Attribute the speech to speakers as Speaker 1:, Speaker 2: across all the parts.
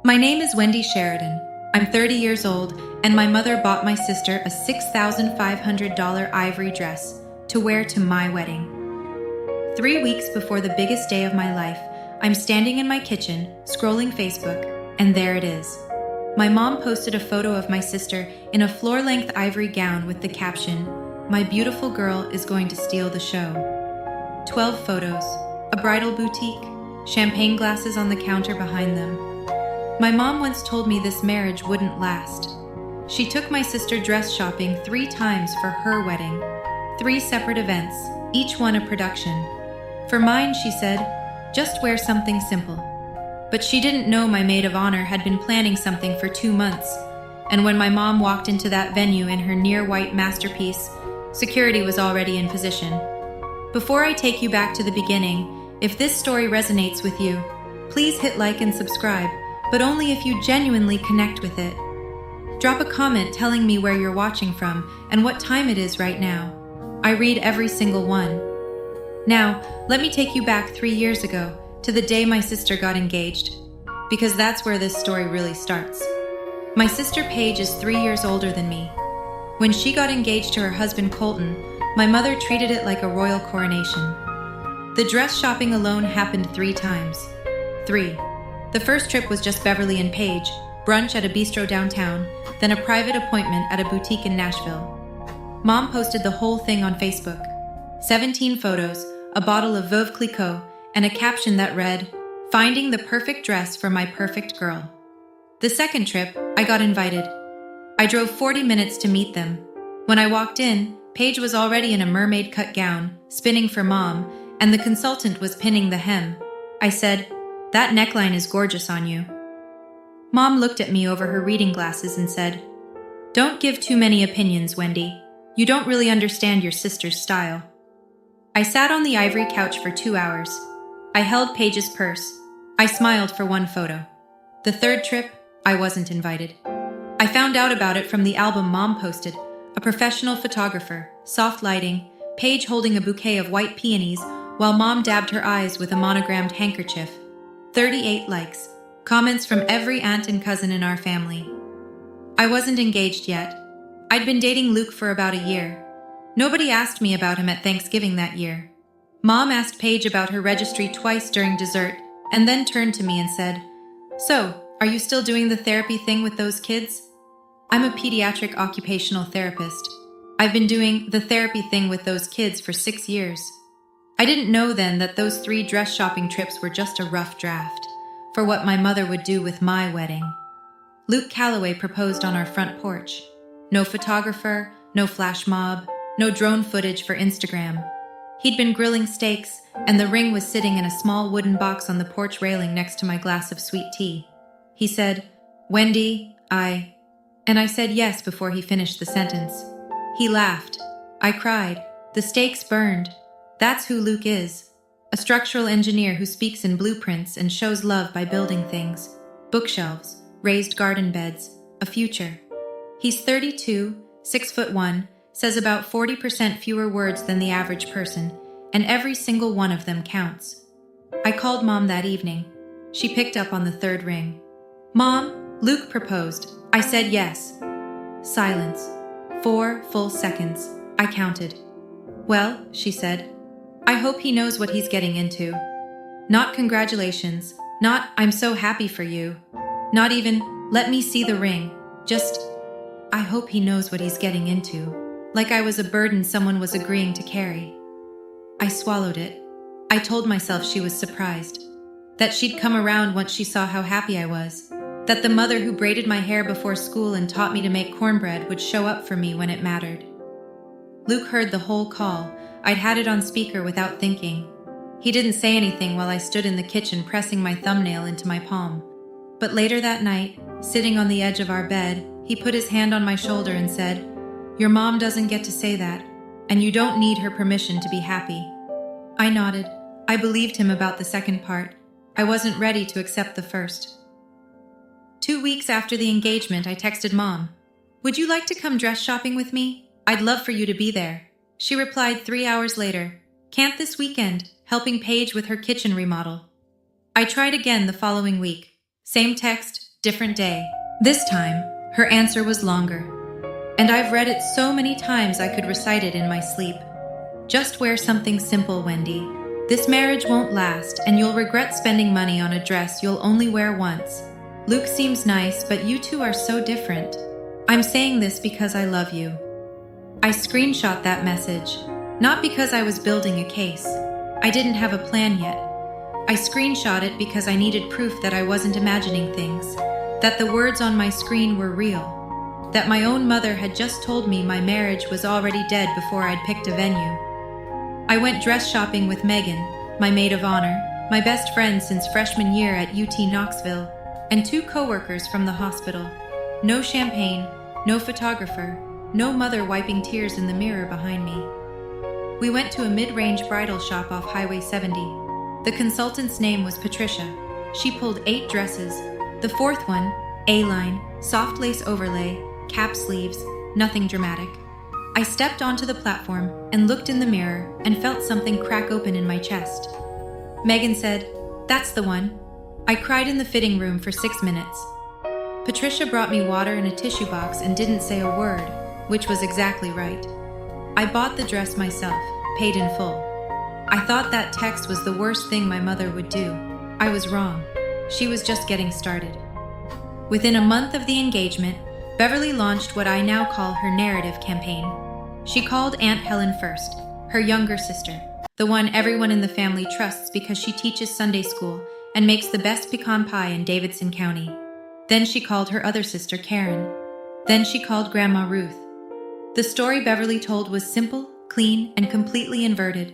Speaker 1: My name is Wendy Sheridan. I'm 30 years old, and my mother bought my sister a $6,500 ivory dress to wear to my wedding. 3 weeks before the biggest day of my life, I'm standing in my kitchen, scrolling Facebook, and there it is. My mom posted a photo of my sister in a floor-length ivory gown with the caption, "My beautiful girl is going to steal the show." 12 photos, a bridal boutique, champagne glasses on the counter behind them. My mom once told me this marriage wouldn't last. She took my sister dress shopping 3 times for her wedding, 3 separate events, each one a production. For mine, she said, just wear something simple. But she didn't know my maid of honor had been planning something for 2 months, and when my mom walked into that venue in her near-white masterpiece, security was already in position. Before I take you back to the beginning, if this story resonates with you, please hit like and subscribe, but only if you genuinely connect with it. Drop a comment telling me where you're watching from and what time it is right now. I read every single one. Now, let me take you back 3 years ago, to the day my sister got engaged, because that's where this story really starts. My sister Paige is 3 years older than me. When she got engaged to her husband Colton, my mother treated it like a royal coronation. The dress shopping alone happened 3 times. 3. The first trip was just Beverly and Paige, brunch at a bistro downtown, then a private appointment at a boutique in Nashville. Mom posted the whole thing on Facebook. 17 photos, a bottle of Veuve Clicquot, and a caption that read, "Finding the perfect dress for my perfect girl." The second trip, I got invited. I drove 40 minutes to meet them. When I walked in, Paige was already in a mermaid-cut gown, spinning for Mom, and the consultant was pinning the hem. I said, "That neckline is gorgeous on you." Mom looked at me over her reading glasses and said, "Don't give too many opinions, Wendy. You don't really understand your sister's style." I sat on the ivory couch for 2 hours. I held Paige's purse. I smiled for one photo. The third trip, I wasn't invited. I found out about it from the album Mom posted, a professional photographer, soft lighting, Paige holding a bouquet of white peonies while Mom dabbed her eyes with a monogrammed handkerchief. 38 likes, comments from every aunt and cousin in our family. I wasn't engaged yet. I'd been dating Luke for about a year. Nobody asked me about him at Thanksgiving that year. Mom asked Paige about her registry twice during dessert, and then turned to me and said, "So, are you still doing the therapy thing with those kids?" I'm a pediatric occupational therapist. I've been doing the therapy thing with those kids for 6 years. I didn't know then that those 3 dress shopping trips were just a rough draft for what my mother would do with my wedding. Luke Calloway proposed on our front porch. No photographer, no flash mob, no drone footage for Instagram. He'd been grilling steaks, and the ring was sitting in a small wooden box on the porch railing next to my glass of sweet tea. He said, "Wendy, And I said yes before he finished the sentence. He laughed. I cried. The stakes burned. That's who Luke is. A structural engineer who speaks in blueprints and shows love by building things. Bookshelves, raised garden beds, a future. He's 32, 6'1", says about 40% fewer words than the average person, and every single one of them counts. I called Mom that evening. She picked up on the 3rd ring. "Mom, Luke proposed." I said yes. Silence. 4 full seconds. I counted. "Well," she said, "I hope he knows what he's getting into. Not congratulations, not I'm so happy for you, not even let me see the ring, just I hope he knows what he's getting into." Like I was a burden someone was agreeing to carry. I swallowed it. I told myself she was surprised, that she'd come around once she saw how happy I was, that the mother who braided my hair before school and taught me to make cornbread would show up for me when it mattered. Luke heard the whole call. I'd had it on speaker without thinking. He didn't say anything while I stood in the kitchen pressing my thumbnail into my palm. But later that night, sitting on the edge of our bed, he put his hand on my shoulder and said, "Your mom doesn't get to say that, and you don't need her permission to be happy." I nodded. I believed him about the second part. I wasn't ready to accept the first. 2 weeks after the engagement, I texted Mom, "Would you like to come dress shopping with me? I'd love for you to be there." She replied 3 hours later, "Can't this weekend," helping Paige with her kitchen remodel. I tried again the following week. Same text, different day. This time, her answer was longer. And I've read it so many times I could recite it in my sleep. Just wear something simple, Wendy. This marriage won't last, and you'll regret spending money on a dress you'll only wear once. Luke seems nice, but you two are so different. I'm saying this because I love you. I screenshot that message, not because I was building a case. I didn't have a plan yet. I screenshot it because I needed proof that I wasn't imagining things, that the words on my screen were real, that my own mother had just told me my marriage was already dead before I'd picked a venue. I went dress shopping with Megan, my maid of honor, my best friend since freshman year at UT Knoxville, and 2 coworkers from the hospital. No champagne, no photographer, no mother wiping tears in the mirror behind me. We went to a mid-range bridal shop off Highway 70. The consultant's name was Patricia. She pulled 8 dresses. The 4th one, A-line, soft lace overlay, cap sleeves, nothing dramatic. I stepped onto the platform and looked in the mirror and felt something crack open in my chest. Megan said, "That's the one." I cried in the fitting room for 6 minutes. Patricia brought me water in a tissue box and didn't say a word, which was exactly right. I bought the dress myself, paid in full. I thought that text was the worst thing my mother would do. I was wrong. She was just getting started. Within a month of the engagement, Beverly launched what I now call her narrative campaign. She called Aunt Helen first, her younger sister, the one everyone in the family trusts because she teaches Sunday school and makes the best pecan pie in Davidson County. Then she called her other sister, Karen. Then she called Grandma Ruth. The story Beverly told was simple, clean, and completely inverted.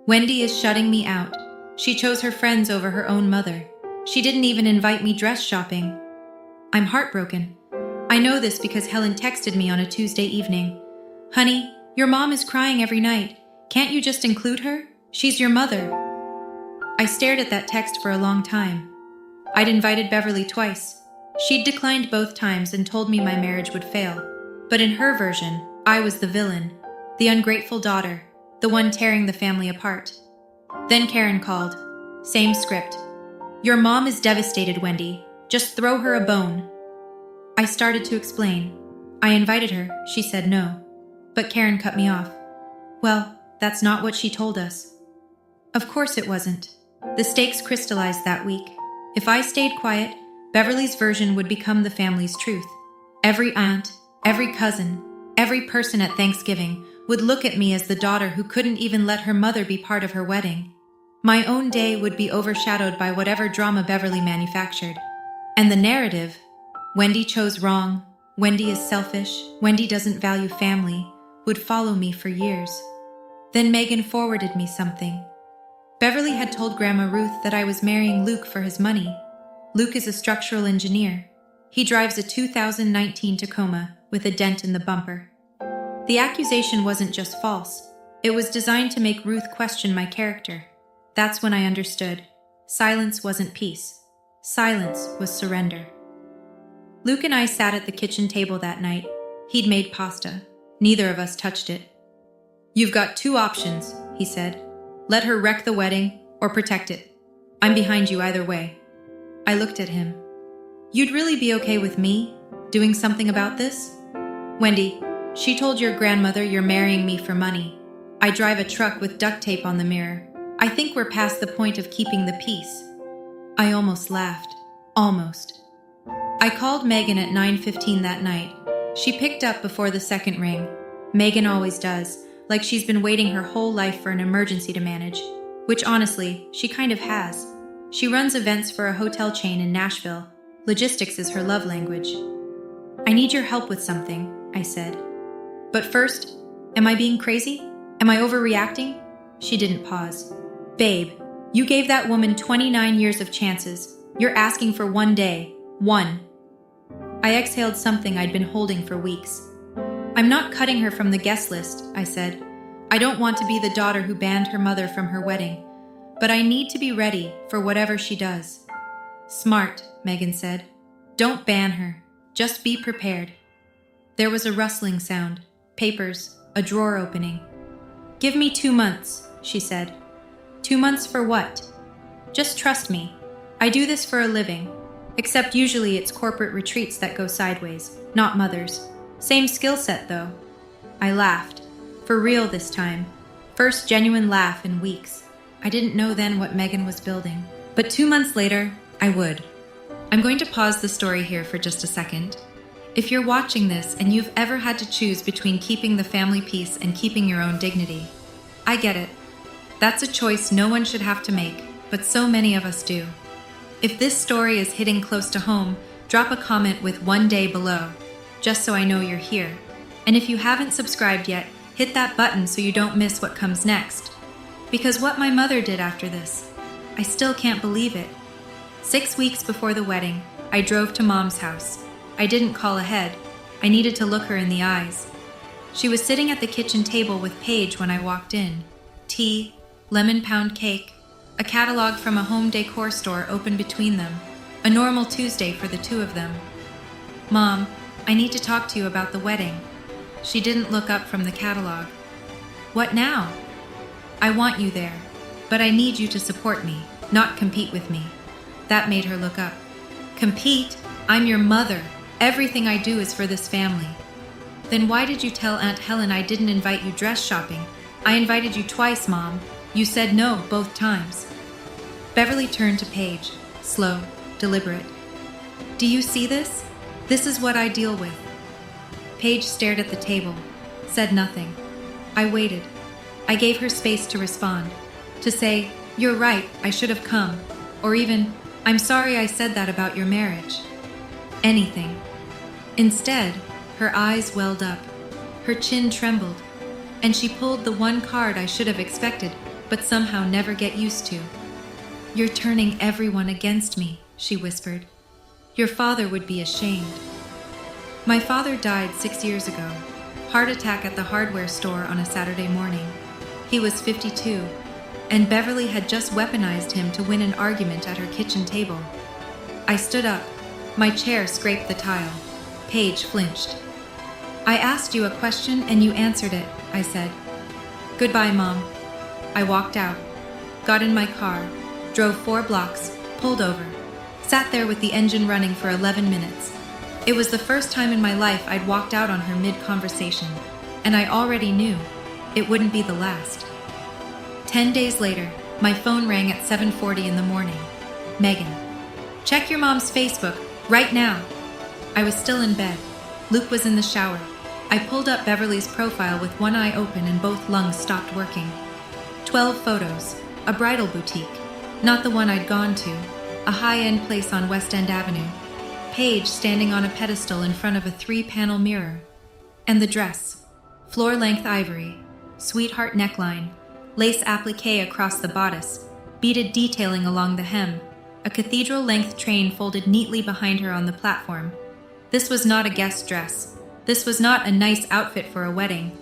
Speaker 1: Wendy is shutting me out. She chose her friends over her own mother. She didn't even invite me dress shopping. I'm heartbroken. I know this because Helen texted me on a Tuesday evening. "Honey, your mom is crying every night. Can't you just include her? She's your mother." I stared at that text for a long time. I'd invited Beverly twice. She'd declined both times and told me my marriage would fail. But in her version, I was the villain, the ungrateful daughter, the one tearing the family apart. Then Karen called. Same script. "Your mom is devastated, Wendy. Just throw her a bone." I started to explain. I invited her, she said no. But Karen cut me off. "Well, that's not what she told us." Of course it wasn't. The stakes crystallized that week. If I stayed quiet, Beverly's version would become the family's truth. Every aunt, every cousin, every person at Thanksgiving would look at me as the daughter who couldn't even let her mother be part of her wedding. My own day would be overshadowed by whatever drama Beverly manufactured. And the narrative, Wendy chose wrong, Wendy is selfish, Wendy doesn't value family, would follow me for years. Then Megan forwarded me something. Beverly had told Grandma Ruth that I was marrying Luke for his money. Luke is a structural engineer. He drives a 2019 Tacoma with a dent in the bumper. The accusation wasn't just false. It was designed to make Ruth question my character. That's when I understood. Silence wasn't peace. Silence was surrender. Luke and I sat at the kitchen table that night. He'd made pasta. Neither of us touched it. "You've got 2 options," he said. "Let her wreck the wedding or protect it. I'm behind you either way." I looked at him. "You'd really be okay with me doing something about this?" "Wendy, she told your grandmother you're marrying me for money. I drive a truck with duct tape on the mirror. I think we're past the point of keeping the peace." I almost laughed. Almost. I called Megan at 9:15 that night. She picked up before the second ring. Megan always does, like she's been waiting her whole life for an emergency to manage, which honestly, she kind of has. She runs events for a hotel chain in Nashville. Logistics is her love language. "I need your help with something," I said. "But first, am I being crazy? Am I overreacting?" She didn't pause. "Babe, you gave that woman 29 years of chances. You're asking for 1 day. 1. I exhaled something I'd been holding for weeks. "I'm not cutting her from the guest list," I said. "I don't want to be the daughter who banned her mother from her wedding. But I need to be ready for whatever she does." "Smart," Megan said. "Don't ban her. Just be prepared." There was a rustling sound. Papers, a drawer opening. "Give me 2 months," she said. 2 months for what? "Just trust me. I do this for a living. Except usually it's corporate retreats that go sideways, not Mother's. Same skill set, though. I laughed. For real this time. First genuine laugh in weeks. I didn't know then what Megan was building. But 2 months later, I would. I'm going to pause the story here for just a second. If you're watching this and you've ever had to choose between keeping the family peace and keeping your own dignity, I get it. That's a choice no one should have to make, but so many of us do. If this story is hitting close to home, drop a comment with "one day" below, just so I know you're here. And if you haven't subscribed yet, hit that button so you don't miss what comes next. Because what my mother did after this, I still can't believe it. 6 weeks before the wedding, I drove to Mom's house. I didn't call ahead. I needed to look her in the eyes. She was sitting at the kitchen table with Paige when I walked in. Tea, lemon pound cake, a catalog from a home decor store open between them. A normal Tuesday for the two of them. "Mom, I need to talk to you about the wedding." She didn't look up from the catalog. "What now?" "I want you there, but I need you to support me, not compete with me." That made her look up. "Compete? I'm your mother. Everything I do is for this family." "Then why did you tell Aunt Helen I didn't invite you dress shopping? I invited you twice, Mom. You said no both times." Beverly turned to Paige, slow, deliberate. "Do you see this? This is what I deal with." Paige stared at the table, said nothing. I waited. I gave her space to respond, to say, "You're right, I should have come," or even, "I'm sorry I said that about your marriage." Anything. Instead, her eyes welled up, her chin trembled, and she pulled the one card I should have expected, but somehow never get used to. "You're turning everyone against me," she whispered. "Your father would be ashamed." My father died 6 years ago. Heart attack at the hardware store on a Saturday morning. He was 52, and Beverly had just weaponized him to win an argument at her kitchen table. I stood up. My chair scraped the tile. Paige flinched. "I asked you a question and you answered it," I said. "Goodbye, Mom." I walked out, got in my car, drove 4 blocks, pulled over, sat there with the engine running for 11 minutes. It was the first time in my life I'd walked out on her mid-conversation, and I already knew it wouldn't be the last. 10 days later, my phone rang at 7:40 in the morning. "Megan, check your mom's Facebook, right now." I was still in bed. Luke was in the shower. I pulled up Beverly's profile with one eye open and both lungs stopped working. 12 photos, a bridal boutique, not the one I'd gone to, a high-end place on West End Avenue, Paige standing on a pedestal in front of a 3-panel mirror, and the dress, floor-length ivory, sweetheart neckline, lace applique across the bodice, beaded detailing along the hem, a cathedral-length train folded neatly behind her on the platform. This was not a guest dress. This was not a nice outfit for a wedding.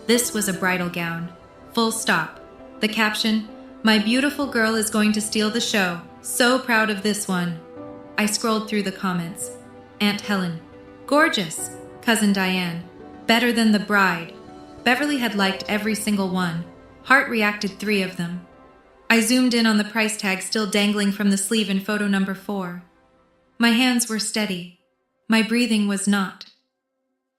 Speaker 1: This was a bridal gown. Full stop. The caption, "My beautiful girl is going to steal the show. So proud of this one." I scrolled through the comments. Aunt Helen. "Gorgeous." Cousin Diane. "Better than the bride." Beverly had liked every single one. Heart reacted 3 of them. I zoomed in on the price tag still dangling from the sleeve in photo number 4. My hands were steady. My breathing was not.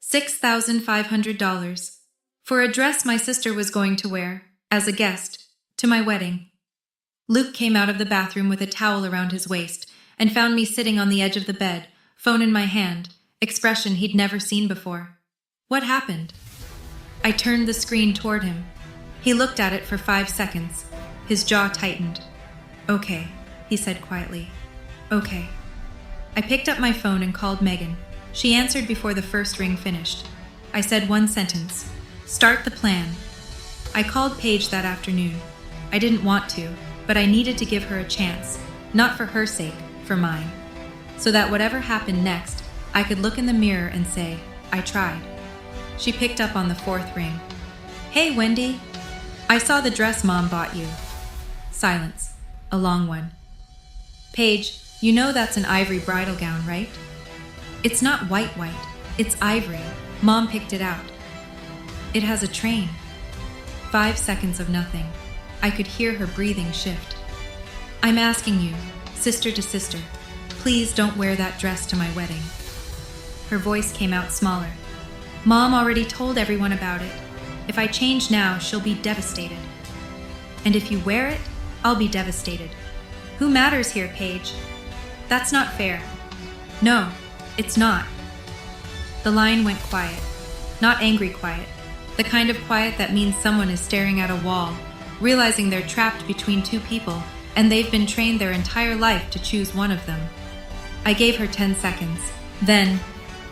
Speaker 1: $6,500 for a dress my sister was going to wear, as a guest, to my wedding. Luke came out of the bathroom with a towel around his waist and found me sitting on the edge of the bed, phone in my hand, expression he'd never seen before. "What happened?" I turned the screen toward him. He looked at it for 5 seconds. His jaw tightened. "Okay," he said quietly. "Okay." I picked up my phone and called Megan. She answered before the first ring finished. I said one sentence. "Start the plan." I called Paige that afternoon. I didn't want to, but I needed to give her a chance, not for her sake, for mine, so that whatever happened next, I could look in the mirror and say, "I tried." She picked up on the 4th ring. "Hey, Wendy. I saw the dress Mom bought you." Silence. A long one. "Paige, you know that's an ivory bridal gown, right?" "It's not white. It's ivory. Mom picked it out." "It has a train." 5 seconds of nothing. I could hear her breathing shift. "I'm asking you, sister to sister, Please don't wear that dress to my wedding." Her voice came out smaller. "Mom already told everyone about it. If I change now, she'll be devastated. And if you wear it, I'll be devastated. Who matters here, Paige? That's not fair." "No, it's not." The line went quiet. Not angry quiet. The kind of quiet that means someone is staring at a wall, realizing they're trapped between two people, and they've been trained their entire life to choose one of them. I gave her 10 seconds. Then,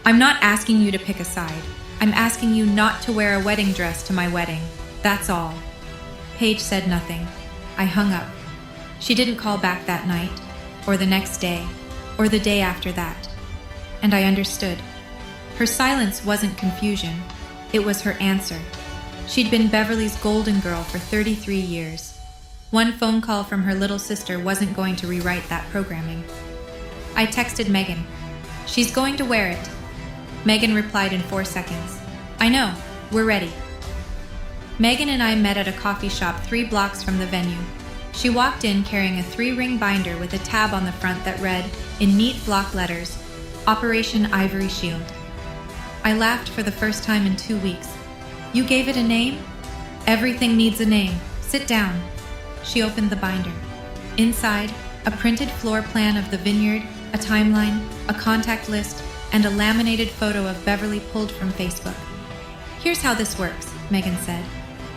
Speaker 1: "I'm not asking you to pick a side. I'm asking you not to wear a wedding dress to my wedding. That's all." Paige said nothing. I hung up. She didn't call back that night, or the next day, or the day after that. And I understood. Her silence wasn't confusion. It was her answer. She'd been Beverly's golden girl for 33 years. One phone call from her little sister wasn't going to rewrite that programming. I texted Megan. "She's going to wear it." Megan replied in 4 seconds. "I know, we're ready." Megan and I met at a coffee shop 3 blocks from the venue. She walked in carrying a 3-ring binder with a tab on the front that read, in neat block letters, "Operation Ivory Shield." I laughed for the first time in 2 weeks. "You gave it a name?" "Everything needs a name. Sit down." She opened the binder. Inside, a printed floor plan of the vineyard, a timeline, a contact list, and a laminated photo of Beverly pulled from Facebook. "Here's how this works," Megan said.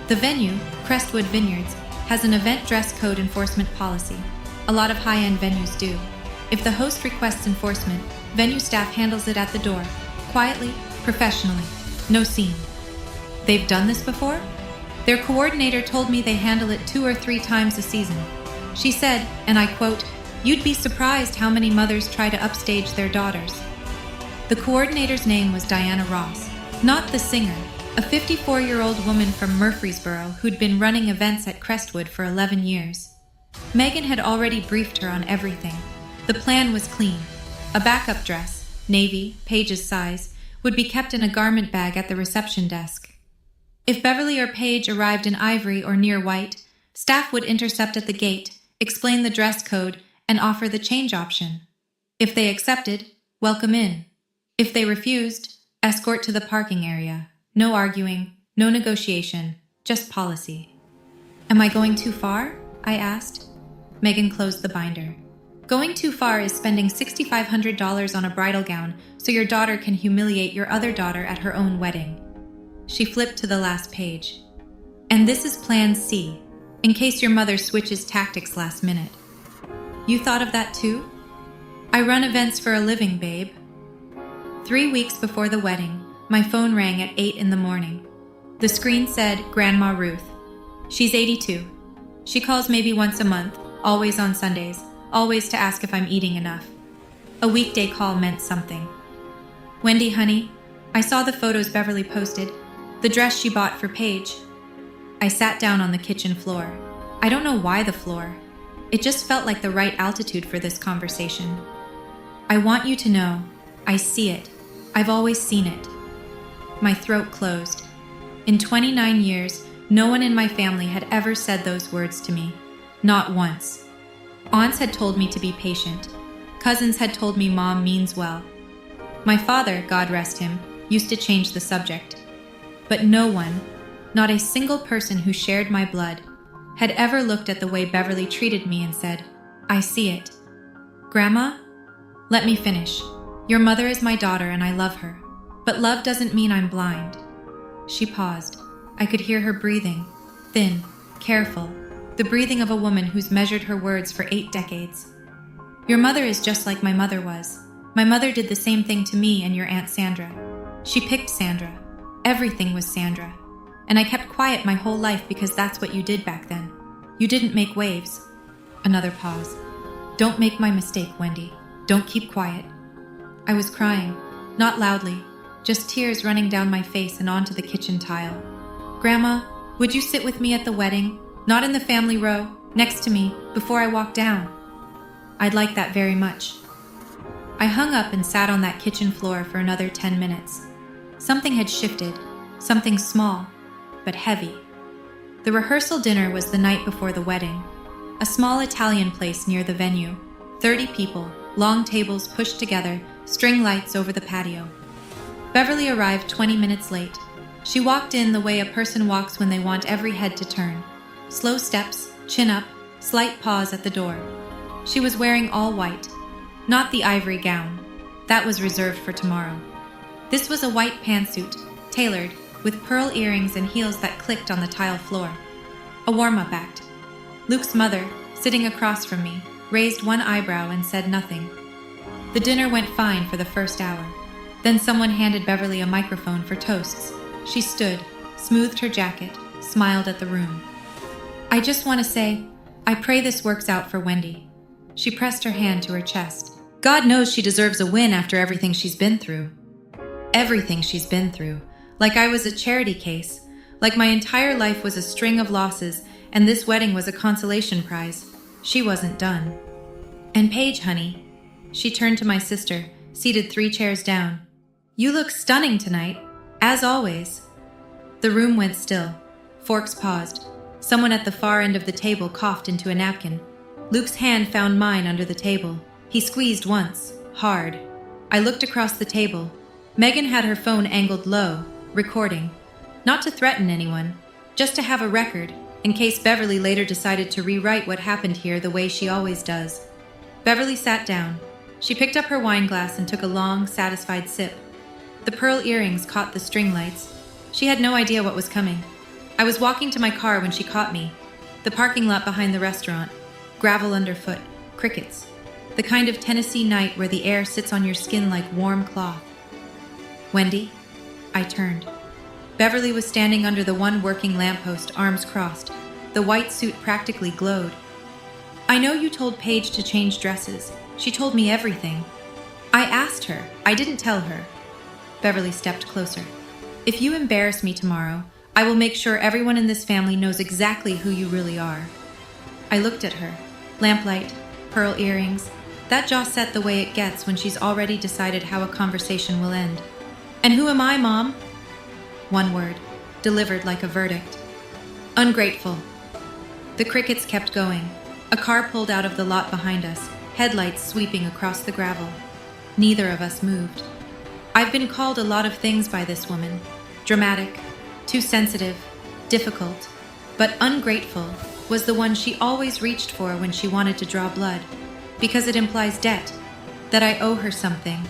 Speaker 1: "The venue, Crestwood Vineyards, has an event dress code enforcement policy. A lot of high-end venues do. If the host requests enforcement, venue staff handles it at the door, quietly, professionally, no scene." "They've done this before?" "Their coordinator told me they handle it 2 or 3 times a season. She said, and I quote, 'You'd be surprised how many mothers try to upstage their daughters.'" The coordinator's name was Diana Ross, not the singer, a 54-year-old woman from Murfreesboro who'd been running events at Crestwood for 11 years. Megan had already briefed her on everything. The plan was clean. A backup dress, navy, Paige's size, would be kept in a garment bag at the reception desk. If Beverly or Paige arrived in ivory or near white, staff would intercept at the gate, explain the dress code, and offer the change option. If they accepted, welcome in. If they refused, escort to the parking area. No arguing, no negotiation, just policy. "Am I going too far?" I asked. Megan closed the binder. "Going too far is spending $6,500 on a bridal gown so your daughter can humiliate your other daughter at her own wedding." She flipped to the last page. "And this is Plan C, in case your mother switches tactics last minute." "You thought of that too?" "I run events for a living, babe." 3 weeks before the wedding, my phone rang at 8 in the morning. The screen said, "Grandma Ruth." She's 82. She calls maybe once a month, always on Sundays, always to ask if I'm eating enough. A weekday call meant something. "Wendy, honey, I saw the photos Beverly posted, the dress she bought for Paige." I sat down on the kitchen floor. I don't know why the floor. It just felt like the right altitude for this conversation. "I want you to know, I see it. I've always seen it." My throat closed. In 29 years, no one in my family had ever said those words to me. Not once. Aunts had told me to be patient. Cousins had told me Mom means well. My father, God rest him, used to change the subject. But no one, not a single person who shared my blood, had ever looked at the way Beverly treated me and said, "I see it." "Grandma, let me finish. Your mother is my daughter and I love her. But love doesn't mean I'm blind." She paused. I could hear her breathing, thin, careful, the breathing of a woman who's measured her words for 8 decades. "Your mother is just like my mother was. My mother did the same thing to me and your Aunt Sandra. She picked Sandra. Everything was Sandra. And I kept quiet my whole life because that's what you did back then. You didn't make waves." Another pause. "Don't make my mistake, Wendy. Don't keep quiet." I was crying, not loudly, just tears running down my face and onto the kitchen tile. "Grandma, would you sit with me at the wedding? Not in the family row, next to me, before I walk down." "I'd like that very much." I hung up and sat on that kitchen floor for another 10 minutes. Something had shifted, something small, but heavy. The rehearsal dinner was the night before the wedding. A small Italian place near the venue, 30 people, long tables pushed together, string lights over the patio. Beverly arrived 20 minutes late. She walked in the way a person walks when they want every head to turn. Slow steps, chin up, slight pause at the door. She was wearing all white, not the ivory gown. That was reserved for tomorrow. This was a white pantsuit, tailored, with pearl earrings and heels that clicked on the tile floor. A warm-up act. Luke's mother, sitting across from me, raised one eyebrow and said nothing. The dinner went fine for the first hour. Then someone handed Beverly a microphone for toasts. She stood, smoothed her jacket, smiled at the room. I just want to say, I pray this works out for Wendy. She pressed her hand to her chest. God knows she deserves a win after everything she's been through. Everything she's been through. Like I was a charity case. Like my entire life was a string of losses, and this wedding was a consolation prize. She wasn't done. And Paige, honey. She turned to my sister, seated 3 chairs down. You look stunning tonight, as always. The room went still. Forks paused. Someone at the far end of the table coughed into a napkin. Luke's hand found mine under the table. He squeezed once, hard. I looked across the table. Megan had her phone angled low, recording. Not to threaten anyone, just to have a record, in case Beverly later decided to rewrite what happened here the way she always does. Beverly sat down. She picked up her wine glass and took a long, satisfied sip. The pearl earrings caught the string lights. She had no idea what was coming. I was walking to my car when she caught me. The parking lot behind the restaurant. Gravel underfoot. Crickets. The kind of Tennessee night where the air sits on your skin like warm cloth. Wendy? I turned. Beverly was standing under the one working lamppost, arms crossed. The white suit practically glowed. I know you told Paige to change dresses. She told me everything. I asked her. I didn't tell her. Beverly stepped closer. If you embarrass me tomorrow, I will make sure everyone in this family knows exactly who you really are. I looked at her. Lamplight, pearl earrings. That jaw set the way it gets when she's already decided how a conversation will end. And who am I, Mom? One word, delivered like a verdict. Ungrateful. The crickets kept going. A car pulled out of the lot behind us, headlights sweeping across the gravel. Neither of us moved. I've been called a lot of things by this woman. Dramatic, too sensitive, difficult, but ungrateful was the one she always reached for when she wanted to draw blood, because it implies debt, that I owe her something,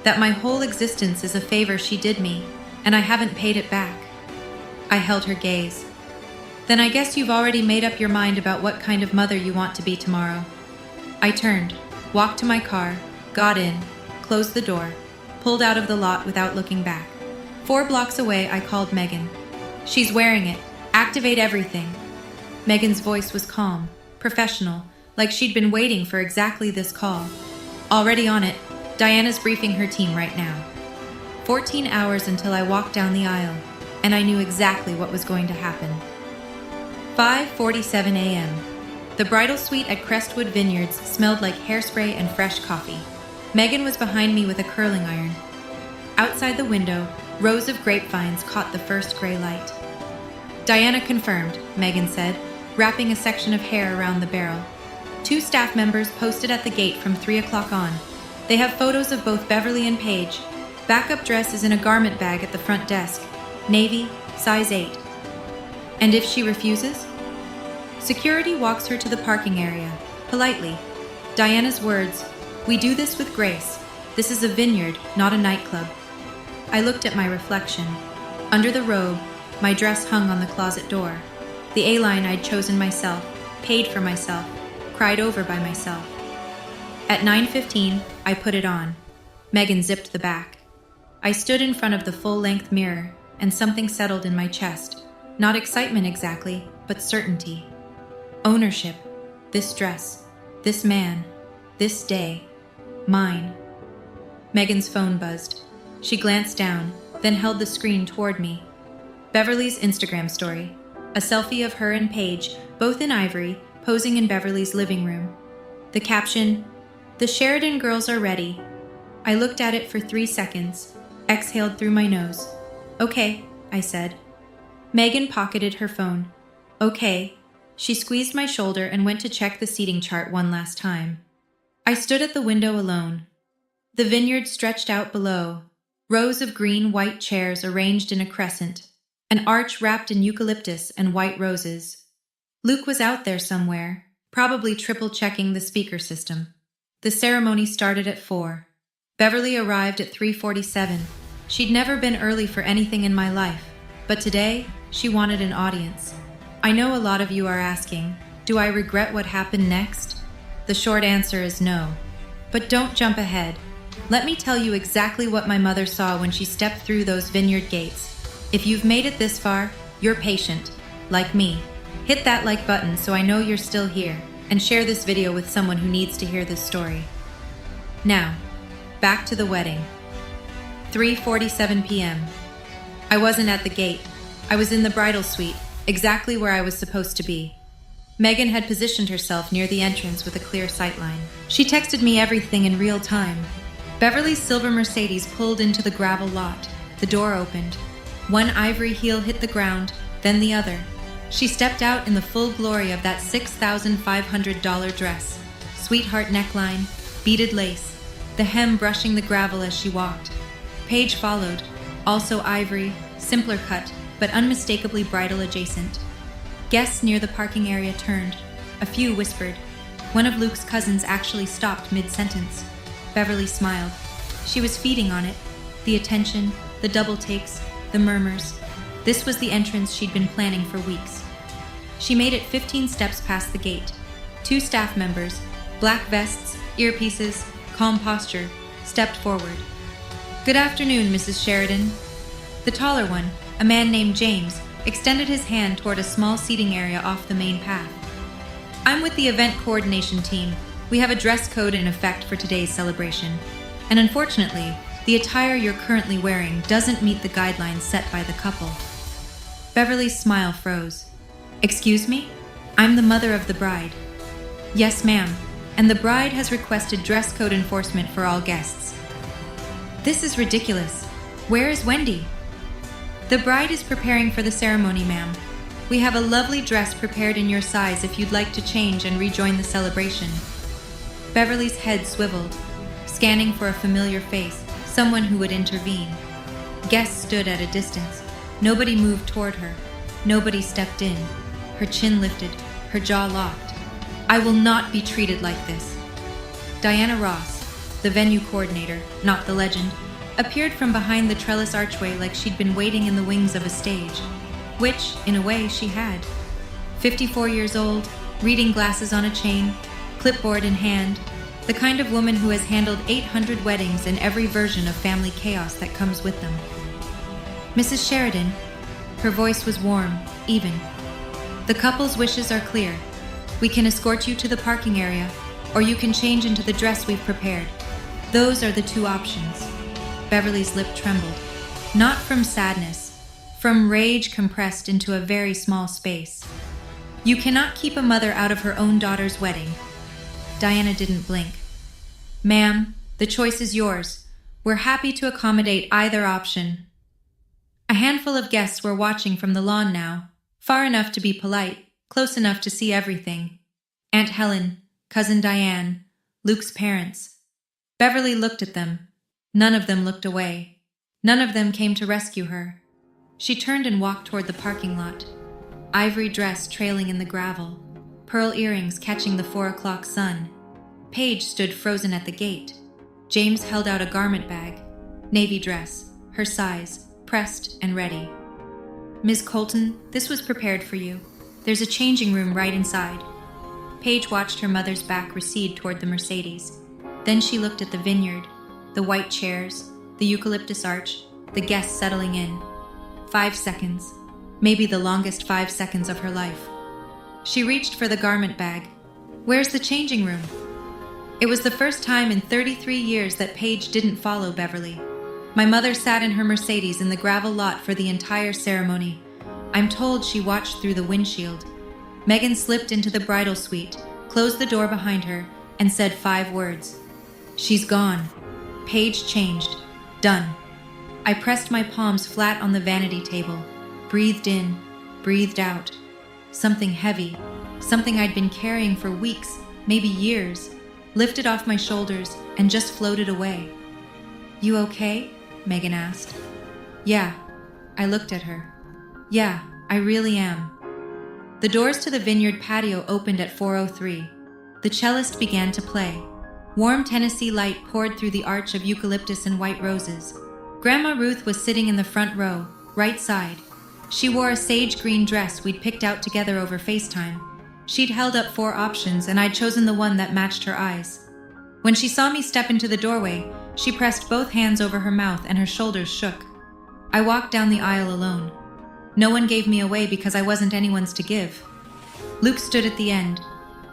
Speaker 1: that my whole existence is a favor she did me, and I haven't paid it back. I held her gaze. Then I guess you've already made up your mind about what kind of mother you want to be tomorrow. I turned, walked to my car, got in, closed the door, pulled out of the lot without looking back. 4 blocks away, I called Megan. She's wearing it. Activate everything. Megan's voice was calm, professional, like she'd been waiting for exactly this call. Already on it, Diana's briefing her team right now. 14 hours until I walked down the aisle, and I knew exactly what was going to happen. 5:47 a.m. The bridal suite at Crestwood Vineyards smelled like hairspray and fresh coffee. Megan was behind me with a curling iron. Outside the window, rows of grapevines caught the first gray light. Diana confirmed, Megan said, wrapping a section of hair around the barrel. 2 staff members posted at the gate from 3 o'clock on. They have photos of both Beverly and Paige. Backup dress is in a garment bag at the front desk. Navy, size 8. And if she refuses? Security walks her to the parking area, politely. Diana's words, "We do this with grace. This is a vineyard, not a nightclub." I looked at my reflection. Under the robe, my dress hung on the closet door. The A-line I'd chosen myself, paid for myself, cried over by myself. At 9:15, I put it on. Megan zipped the back. I stood in front of the full-length mirror, and something settled in my chest. Not excitement exactly, but certainty. Ownership. This dress. This man. This day. Mine. Megan's phone buzzed. She glanced down, then held the screen toward me. Beverly's Instagram story. A selfie of her and Paige, both in Ivory, posing in Beverly's living room. The caption, "The Sheridan girls are ready." I looked at it for 3 seconds, exhaled through my nose. "Okay," I said. Megan pocketed her phone. "Okay." She squeezed my shoulder and went to check the seating chart one last time. I stood at the window alone. The vineyard stretched out below, rows of green-white chairs arranged in a crescent, an arch wrapped in eucalyptus and white roses. Luke was out there somewhere, probably triple-checking the speaker system. The ceremony started at 4. Beverly arrived at 3:47. She'd never been early for anything in my life, but today, she wanted an audience. I know a lot of you are asking, do I regret what happened next? The short answer is no. But don't jump ahead. Let me tell you exactly what my mother saw when she stepped through those vineyard gates. If you've made it this far, you're patient, like me. Hit that like button so I know you're still here, and share this video with someone who needs to hear this story. Now, back to the wedding. 3:47 p.m. I wasn't at the gate. I was in the bridal suite, exactly where I was supposed to be. Megan had positioned herself near the entrance with a clear sightline. She texted me everything in real time. Beverly's silver Mercedes pulled into the gravel lot. The door opened. One ivory heel hit the ground, then the other. She stepped out in the full glory of that $6,500 dress. Sweetheart neckline, beaded lace, the hem brushing the gravel as she walked. Paige followed, also ivory, simpler cut, but unmistakably bridal adjacent. Guests near the parking area turned. A few whispered. One of Luke's cousins actually stopped mid-sentence. Beverly smiled. She was feeding on it. The attention, the double takes, the murmurs. This was the entrance she'd been planning for weeks. She made it 15 steps past the gate. 2 staff members, black vests, earpieces, calm posture, stepped forward. "Good afternoon, Mrs. Sheridan." The taller one, a man named James, extended his hand toward a small seating area off the main path. "I'm with the event coordination team. We have a dress code in effect for today's celebration. And unfortunately, the attire you're currently wearing doesn't meet the guidelines set by the couple." Beverly's smile froze. "Excuse me? I'm the mother of the bride." "Yes, ma'am. And the bride has requested dress code enforcement for all guests." "This is ridiculous. Where is Wendy?" "The bride is preparing for the ceremony, ma'am. We have a lovely dress prepared in your size if you'd like to change and rejoin the celebration." Beverly's head swiveled, scanning for a familiar face, someone who would intervene. Guests stood at a distance. Nobody moved toward her. Nobody stepped in. Her chin lifted, her jaw locked. "I will not be treated like this." Diana Ross, the venue coordinator, not the legend, appeared from behind the trellis archway like she'd been waiting in the wings of a stage, which, in a way, she had. 54 years old, reading glasses on a chain, clipboard in hand, the kind of woman who has handled 800 weddings and every version of family chaos that comes with them. "Mrs. Sheridan," her voice was warm, even. "The couple's wishes are clear. We can escort you to the parking area, or you can change into the dress we've prepared. Those are the 2 options." Beverly's lip trembled. Not from sadness, from rage compressed into a very small space. "You cannot keep a mother out of her own daughter's wedding." Diana didn't blink. "Ma'am, the choice is yours. We're happy to accommodate either option." A handful of guests were watching from the lawn now, far enough to be polite, close enough to see everything. Aunt Helen, Cousin Diane, Luke's parents. Beverly looked at them. None of them looked away. None of them came to rescue her. She turned and walked toward the parking lot. Ivory dress trailing in the gravel, pearl earrings catching the 4 o'clock sun. Paige stood frozen at the gate. James held out a garment bag. Navy dress, her size, pressed and ready. "Ms. Colton, this was prepared for you. There's a changing room right inside." Paige watched her mother's back recede toward the Mercedes. Then she looked at the vineyard, the white chairs, the eucalyptus arch, the guests settling in. 5 seconds, maybe the longest 5 seconds of her life. She reached for the garment bag. "Where's the changing room?" It was the first time in 33 years that Paige didn't follow Beverly. My mother sat in her Mercedes in the gravel lot for the entire ceremony. I'm told she watched through the windshield. Megan slipped into the bridal suite, closed the door behind her, and said 5 words. "She's gone." Paige changed. Done. I pressed my palms flat on the vanity table, breathed in, breathed out. Something heavy, something I'd been carrying for weeks, maybe years. lifted off my shoulders, and just floated away. "You okay?" Megan asked. "Yeah." I looked at her. "Yeah, I really am." The doors to the vineyard patio opened at 4:03. The cellist began to play. Warm Tennessee light poured through the arch of eucalyptus and white roses. Grandma Ruth was sitting in the front row, right side. She wore a sage green dress we'd picked out together over FaceTime. She'd held up 4 options, and I'd chosen the one that matched her eyes. When she saw me step into the doorway, she pressed both hands over her mouth and her shoulders shook. I walked down the aisle alone. No one gave me away because I wasn't anyone's to give. Luke stood at the end.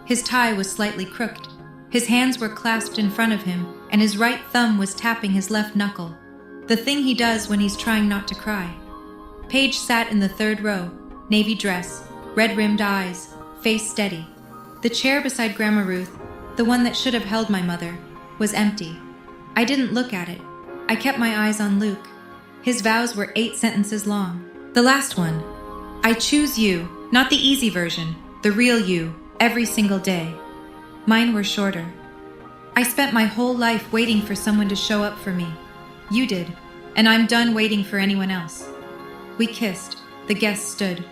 Speaker 1: His tie was slightly crooked. His hands were clasped in front of him, and his right thumb was tapping his left knuckle, the thing he does when he's trying not to cry. Paige sat in the 3rd row, navy dress, red-rimmed eyes, face steady. The chair beside Grandma Ruth, the one that should have held my mother, was empty. I didn't look at it. I kept my eyes on Luke. His vows were 8 sentences long. The last one: "I choose you, not the easy version, the real you, every single day." Mine were shorter. "I spent my whole life waiting for someone to show up for me. You did, and I'm done waiting for anyone else." We kissed. The guests stood.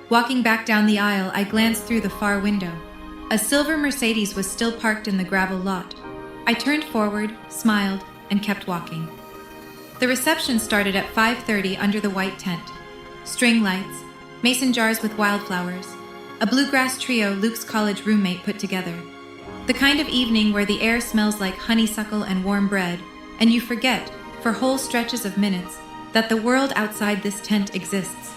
Speaker 1: Walking back down the aisle, I glanced through the far window. A silver Mercedes was still parked in the gravel lot. I turned forward, smiled, and kept walking. The reception started at 5:30 under the white tent. String lights, mason jars with wildflowers, a bluegrass trio Luke's college roommate put together. The kind of evening where the air smells like honeysuckle and warm bread, and you forget, for whole stretches of minutes, that the world outside this tent exists.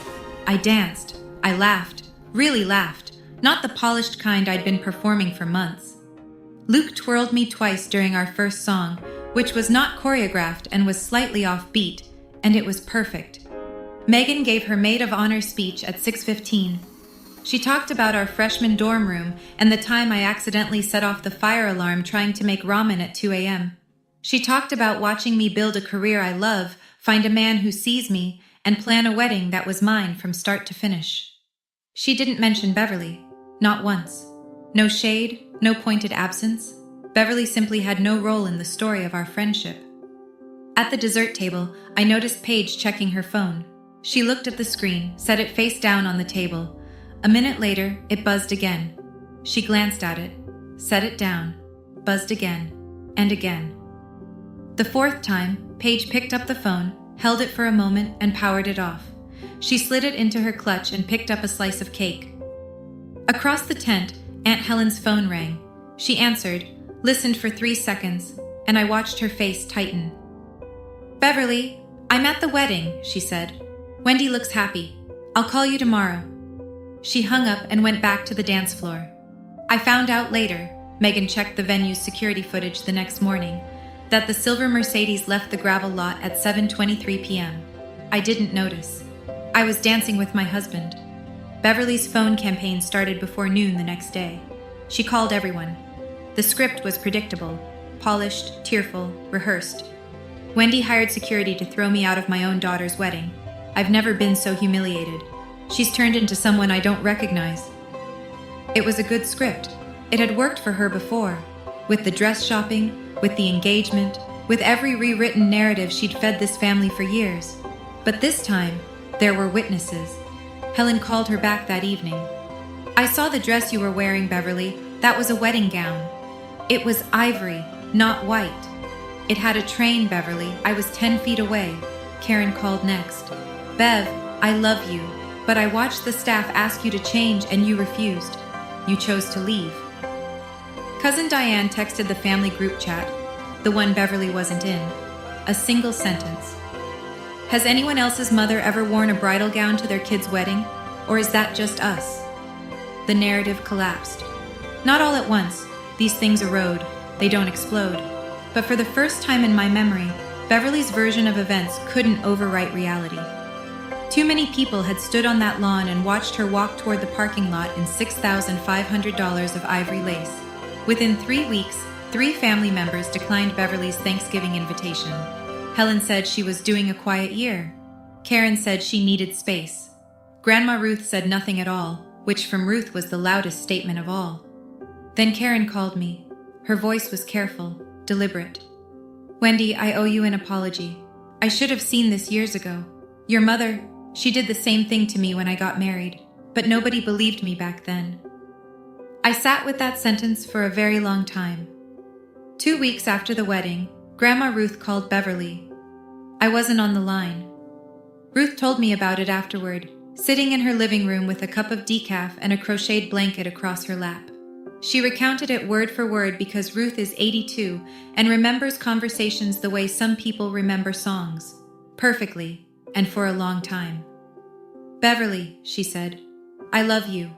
Speaker 1: I danced. I laughed. Really laughed. Not the polished kind I'd been performing for months. Luke twirled me twice during our first song, which was not choreographed and was slightly offbeat, and it was perfect. Megan gave her maid of honor speech at 6:15. She talked about our freshman dorm room and the time I accidentally set off the fire alarm trying to make ramen at 2 a.m. She talked about watching me build a career I love, find a man who sees me, and plan a wedding that was mine from start to finish. She didn't mention Beverly, not once. No shade, no pointed absence. Beverly simply had no role in the story of our friendship. At the dessert table, I noticed Paige checking her phone. She looked at the screen, set it face down on the table. A minute later, it buzzed again. She glanced at it, set it down, buzzed again, and again. The 4th time, Paige picked up the phone, held it for a moment, and powered it off. She slid it into her clutch and picked up a slice of cake. Across the tent, Aunt Helen's phone rang. She answered, listened for 3 seconds, and I watched her face tighten. "Beverly, I'm at the wedding," she said. "Wendy looks happy. I'll call you tomorrow." She hung up and went back to the dance floor. I found out later, Megan checked the venue's security footage the next morning, that the silver Mercedes left the gravel lot at 7:23 p.m. I didn't notice. I was dancing with my husband. Beverly's phone campaign started before noon the next day. She called everyone. The script was predictable, polished, tearful, rehearsed. Wendy hired security to throw me out of my own daughter's wedding. I've never been so humiliated. She's turned into someone I don't recognize. It was a good script. It had worked for her before, with the dress shopping, with the engagement, with every rewritten narrative she'd fed this family for years. But this time, there were witnesses. Helen called her back that evening. "I saw the dress you were wearing, Beverly. That was a wedding gown. It was ivory, not white. It had a train, Beverly. I was 10 feet away." Karen called next. "Bev, I love you, but I watched the staff ask you to change and you refused. You chose to leave." Cousin Diane texted the family group chat, the one Beverly wasn't in, a single sentence. "Has anyone else's mother ever worn a bridal gown to their kid's wedding, or is that just us?" The narrative collapsed. Not all at once. These things erode. They don't explode. But for the first time in my memory, Beverly's version of events couldn't overwrite reality. Too many people had stood on that lawn and watched her walk toward the parking lot in $6,500 of ivory lace. Within 3 weeks, 3 family members declined Beverly's Thanksgiving invitation. Helen said she was doing a quiet year. Karen said she needed space. Grandma Ruth said nothing at all, which from Ruth was the loudest statement of all. Then Karen called me. Her voice was careful, deliberate. "Wendy, I owe you an apology. I should have seen this years ago. Your mother, she did the same thing to me when I got married, but nobody believed me back then." I sat with that sentence for a very long time. 2 weeks after the wedding, Grandma Ruth called Beverly. I wasn't on the line. Ruth told me about it afterward, sitting in her living room with a cup of decaf and a crocheted blanket across her lap. She recounted it word for word because Ruth is 82 and remembers conversations the way some people remember songs, perfectly, and for a long time. "Beverly," she said, "I love you.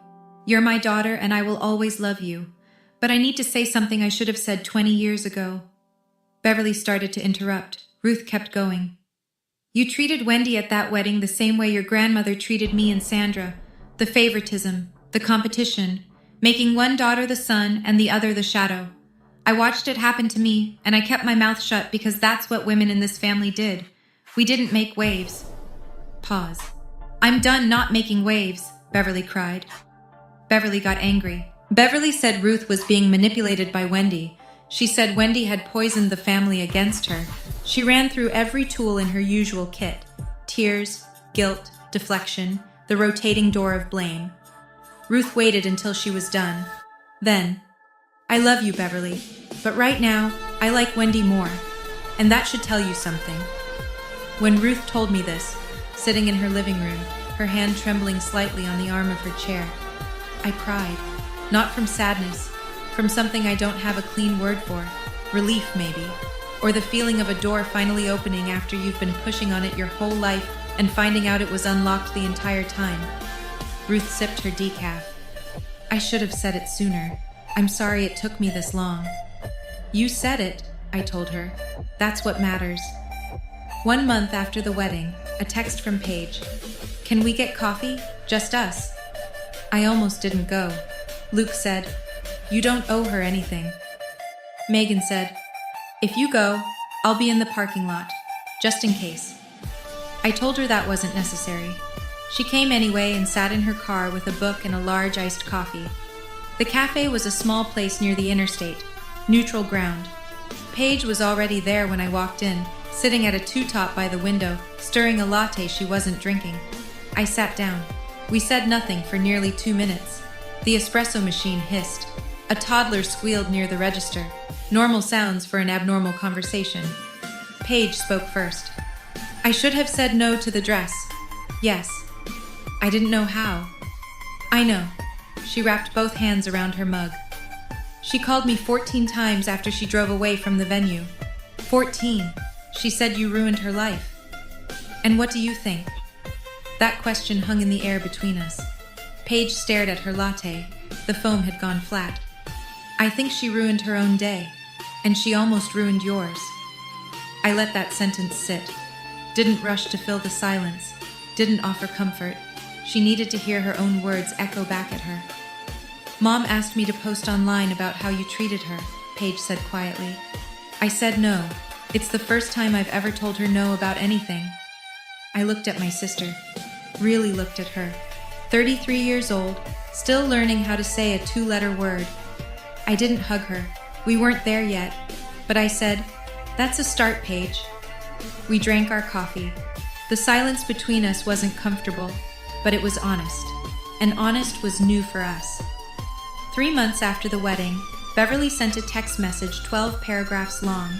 Speaker 1: You're my daughter and I will always love you. But I need to say something I should have said 20 years ago." Beverly started to interrupt. Ruth kept going. "You treated Wendy at that wedding the same way your grandmother treated me and Sandra. The favoritism, the competition, making one daughter the sun and the other the shadow. I watched it happen to me, and I kept my mouth shut because that's what women in this family did. We didn't make waves." Pause. "I'm done not making waves," Beverly cried. Beverly got angry. Beverly said Ruth was being manipulated by Wendy. She said Wendy had poisoned the family against her. She ran through every tool in her usual kit: tears, guilt, deflection, the rotating door of blame. Ruth waited until she was done. Then, "I love you, Beverly, but right now, I like Wendy more, and that should tell you something." When Ruth told me this, sitting in her living room, her hand trembling slightly on the arm of her chair, I cried, not from sadness, from something I don't have a clean word for, relief maybe, or the feeling of a door finally opening after you've been pushing on it your whole life and finding out it was unlocked the entire time. Ruth sipped her decaf. "I should have said it sooner. I'm sorry it took me this long." "You said it," I told her. "That's what matters." 1 month after the wedding, a text from Paige. "Can we get coffee? Just us." I almost didn't go. Luke said, "You don't owe her anything." Megan said, "If you go, I'll be in the parking lot, just in case." I told her that wasn't necessary. She came anyway and sat in her car with a book and a large iced coffee. The cafe was a small place near the interstate, neutral ground. Paige was already there when I walked in, sitting at a two-top by the window, stirring a latte she wasn't drinking. I sat down. We said nothing for nearly 2 minutes. The espresso machine hissed. A toddler squealed near the register. Normal sounds for an abnormal conversation. Paige spoke first. "I should have said no to the dress. Yes. I didn't know how." "I know." She wrapped both hands around her mug. "She called me 14 times after she drove away from the venue. 14. She said you ruined her life." "And what do you think?" That question hung in the air between us. Paige stared at her latte. The foam had gone flat. "I think she ruined her own day, and she almost ruined yours." I let that sentence sit. Didn't rush to fill the silence. Didn't offer comfort. She needed to hear her own words echo back at her. "Mom asked me to post online about how you treated her," Paige said quietly. I said no. It's the first time I've ever told her no about anything. I looked at my sister. Really looked at her. 33 years old, still learning how to say a 2-letter word. I didn't hug her. We weren't there yet. But I said, "That's a start, Paige." We drank our coffee. The silence between us wasn't comfortable, but it was honest. And honest was new for us. 3 months after the wedding, Beverly sent a text message 12 paragraphs long.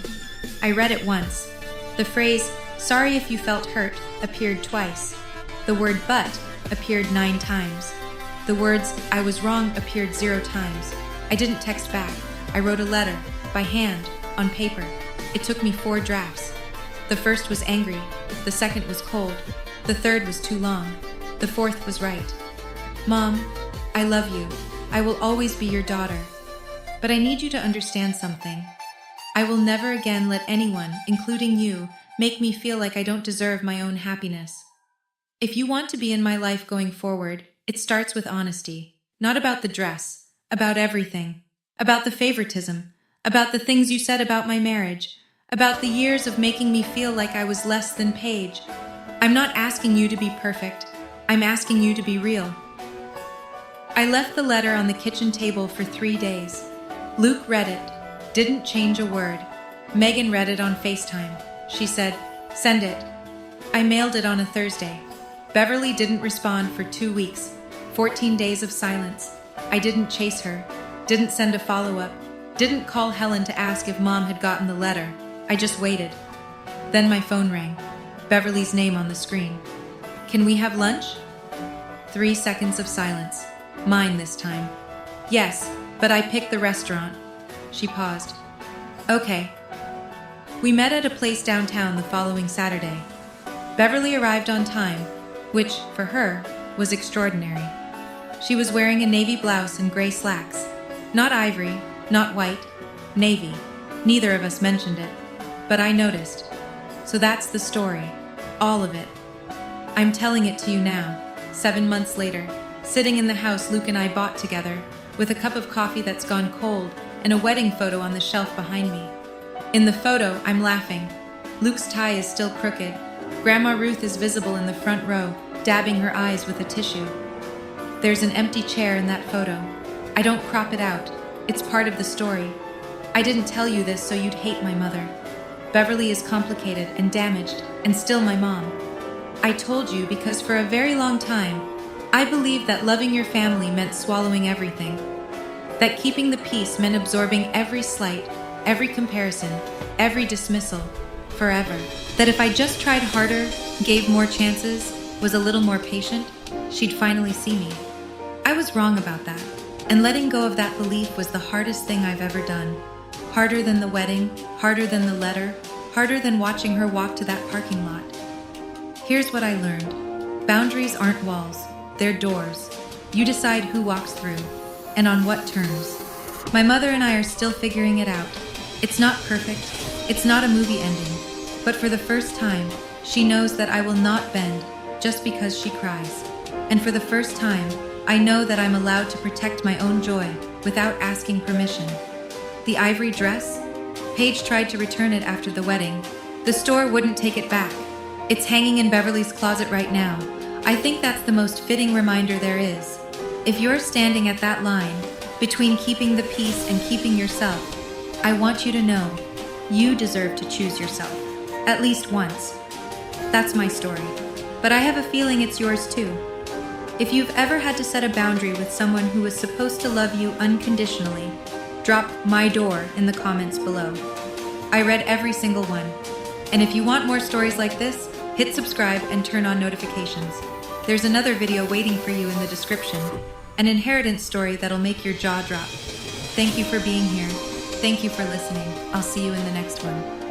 Speaker 1: I read it once. The phrase, "Sorry if you felt hurt," appeared twice. The word "but" appeared 9 times. The words "I was wrong" appeared 0 times. I didn't text back. I wrote a letter, by hand, on paper. It took me 4 drafts. The first was angry. The second was cold. The third was too long. The fourth was right. "Mom, I love you. I will always be your daughter. But I need you to understand something. I will never again let anyone, including you, make me feel like I don't deserve my own happiness. If you want to be in my life going forward, it starts with honesty. Not about the dress, about everything. About the favoritism, about the things you said about my marriage, about the years of making me feel like I was less than Paige. I'm not asking you to be perfect. I'm asking you to be real." I left the letter on the kitchen table for 3 days. Luke read it. Didn't change a word. Megan read it on FaceTime. She said, "Send it." I mailed it on a Thursday. Beverly didn't respond for 2 weeks, 14 days of silence. I didn't chase her, didn't send a follow-up, didn't call Helen to ask if Mom had gotten the letter. I just waited. Then my phone rang. Beverly's name on the screen. "Can we have lunch?" 3 seconds of silence. Mine this time. "Yes, but I picked the restaurant." She paused. "Okay." We met at a place downtown the following Saturday. Beverly arrived on time, which, for her, was extraordinary. She was wearing a navy blouse and gray slacks. Not ivory, not white, navy. Neither of us mentioned it, but I noticed. So that's the story, all of it. I'm telling it to you now, 7 months later, sitting in the house Luke and I bought together, with a cup of coffee that's gone cold and a wedding photo on the shelf behind me. In the photo, I'm laughing. Luke's tie is still crooked. Grandma Ruth is visible in the front row, dabbing her eyes with a tissue. There's an empty chair in that photo. I don't crop it out. It's part of the story. I didn't tell you this so you'd hate my mother. Beverly is complicated and damaged, and still my mom. I told you because for a very long time, I believed that loving your family meant swallowing everything. That keeping the peace meant absorbing every slight, every comparison, every dismissal, forever. That if I just tried harder, gave more chances, was a little more patient, she'd finally see me. I was wrong about that, and letting go of that belief was the hardest thing I've ever done. Harder than the wedding, harder than the letter, harder than watching her walk to that parking lot. Here's what I learned. Boundaries aren't walls, they're doors. You decide who walks through, and on what terms. My mother and I are still figuring it out. It's not perfect, it's not a movie ending, but for the first time, she knows that I will not bend just because she cries. And for the first time, I know that I'm allowed to protect my own joy without asking permission. The ivory dress? Paige tried to return it after the wedding. The store wouldn't take it back. It's hanging in Beverly's closet right now. I think that's the most fitting reminder there is. If you're standing at that line, between keeping the peace and keeping yourself, I want you to know, you deserve to choose yourself. At least once. That's my story. But I have a feeling it's yours too. If you've ever had to set a boundary with someone who was supposed to love you unconditionally, drop "my door" in the comments below. I read every single one. And if you want more stories like this, hit subscribe and turn on notifications. There's another video waiting for you in the description, an inheritance story that'll make your jaw drop. Thank you for being here. Thank you for listening. I'll see you in the next one.